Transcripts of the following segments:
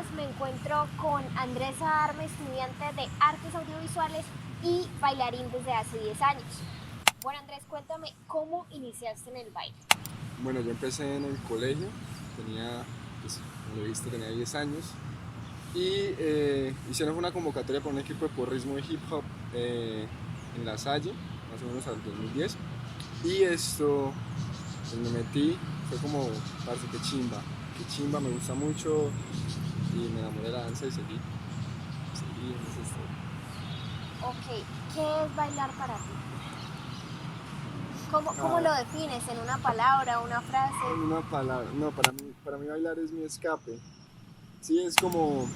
más me encuentro con Andrés Arme, estudiante de Artes Audiovisuales y bailarín desde hace 10 años. Bueno, Andrés, cuéntame, ¿cómo iniciaste en el baile? Bueno, yo empecé en el colegio, como lo viste, tenía 10 años y hicieron una convocatoria para un equipo de porrismo y hip hop en La Salle, más o menos al 2010. Y pues me metí, fue como, parce, qué chimba, me gusta mucho y me enamoré de la danza y seguí en esa historia. Ok, ¿qué es bailar para ti? ¿Cómo lo defines? ¿En una palabra, una frase? En una palabra, no, para mí bailar es mi escape. Sí, es como,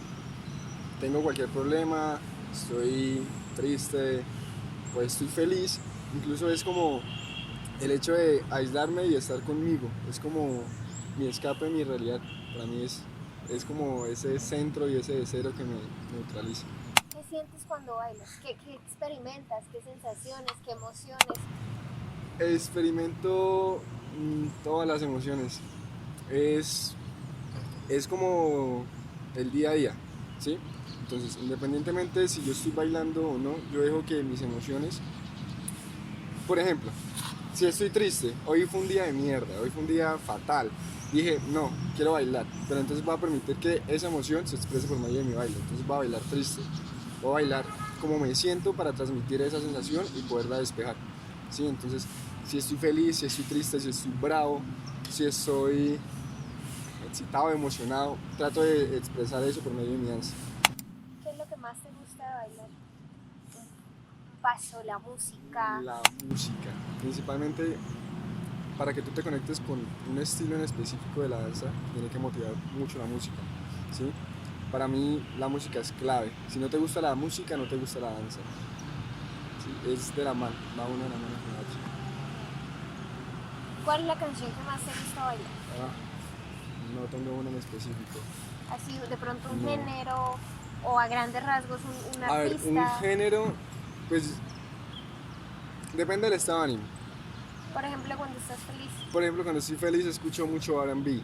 tengo cualquier problema, estoy triste o estoy feliz, incluso es como el hecho de aislarme y estar conmigo, es como mi escape, mi realidad, para mí es como ese centro y ese deseo que me neutraliza. ¿Qué sientes cuando bailas? ¿Qué experimentas? ¿Qué sensaciones? ¿Qué emociones? Experimento todas las emociones, es, es como el día a día, ¿sí? Entonces, independientemente de si yo estoy bailando o no, yo dejo que mis emociones, por ejemplo, si estoy triste, hoy fue un día de mierda, hoy fue un día fatal, dije, no, quiero bailar, pero entonces voy a permitir que esa emoción se exprese por medio de mi baile, entonces voy a bailar triste, voy a bailar como me siento para transmitir esa sensación y poderla despejar, ¿sí? Entonces, si estoy feliz, si estoy triste, si estoy bravo, si estoy excitado, emocionado, trato de expresar eso por medio de mi danza. ¿Qué es lo que más te gusta de bailar? Un paso, la música. La música, principalmente para que tú te conectes con un estilo en específico de la danza, tiene que motivar mucho la música, ¿sí? Para mí la música es clave. Si no te gusta la música, no te gusta la danza. ¿Sí? Es de la mano, va una de la mano con la otra. ¿Cuál es la canción que más te gusta bailar? Ah, no tengo una en específico. Así de pronto un No. género o a grandes rasgos un A ver, un artista. género, pues depende del estado de ánimo. Por ejemplo, cuando estás feliz. Por ejemplo, cuando estoy feliz escucho mucho R&B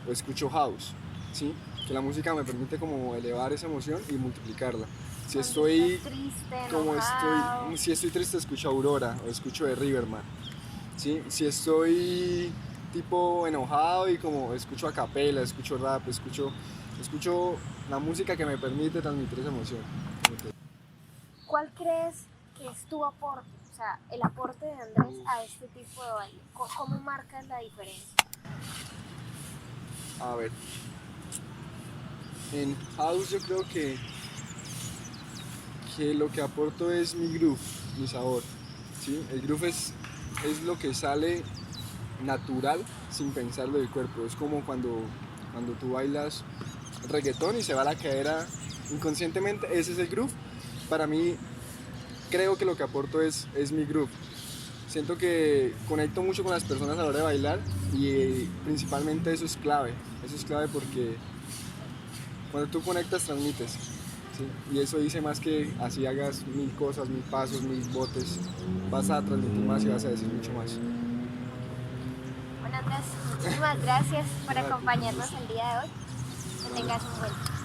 o escucho house, ¿sí? Que la música me permite como elevar esa emoción y multiplicarla. Si Cuando estoy estás triste, como enojado. si estoy triste escucho Aurora o escucho de Riverman, ¿sí? Si estoy tipo enojado y como escucho a capela, escucho rap, escucho la música que me permite transmitir esa emoción. ¿Cuál crees que es tu aporte? O sea, el aporte de Andrés a este tipo de baile. ¿Cómo marcas la diferencia? A ver, en house yo creo que lo que aporto es mi groove, mi sabor, ¿sí? El groove es lo que sale natural sin pensarlo del cuerpo. Es como cuando tú bailas reggaetón y se va la cadera inconscientemente, ese es el groove. Para mí, creo que lo que aporto es mi groove. Siento que conecto mucho con las personas a la hora de bailar y principalmente eso es clave porque cuando tú conectas transmites, ¿sí? Y eso dice más que así hagas 1000 cosas, 1000 pasos, 1000 botes, vas a transmitir más y vas a decir mucho más. Bueno, Andrés, muchísimas gracias por No, acompañarnos el día de hoy. Que tengas un buen día.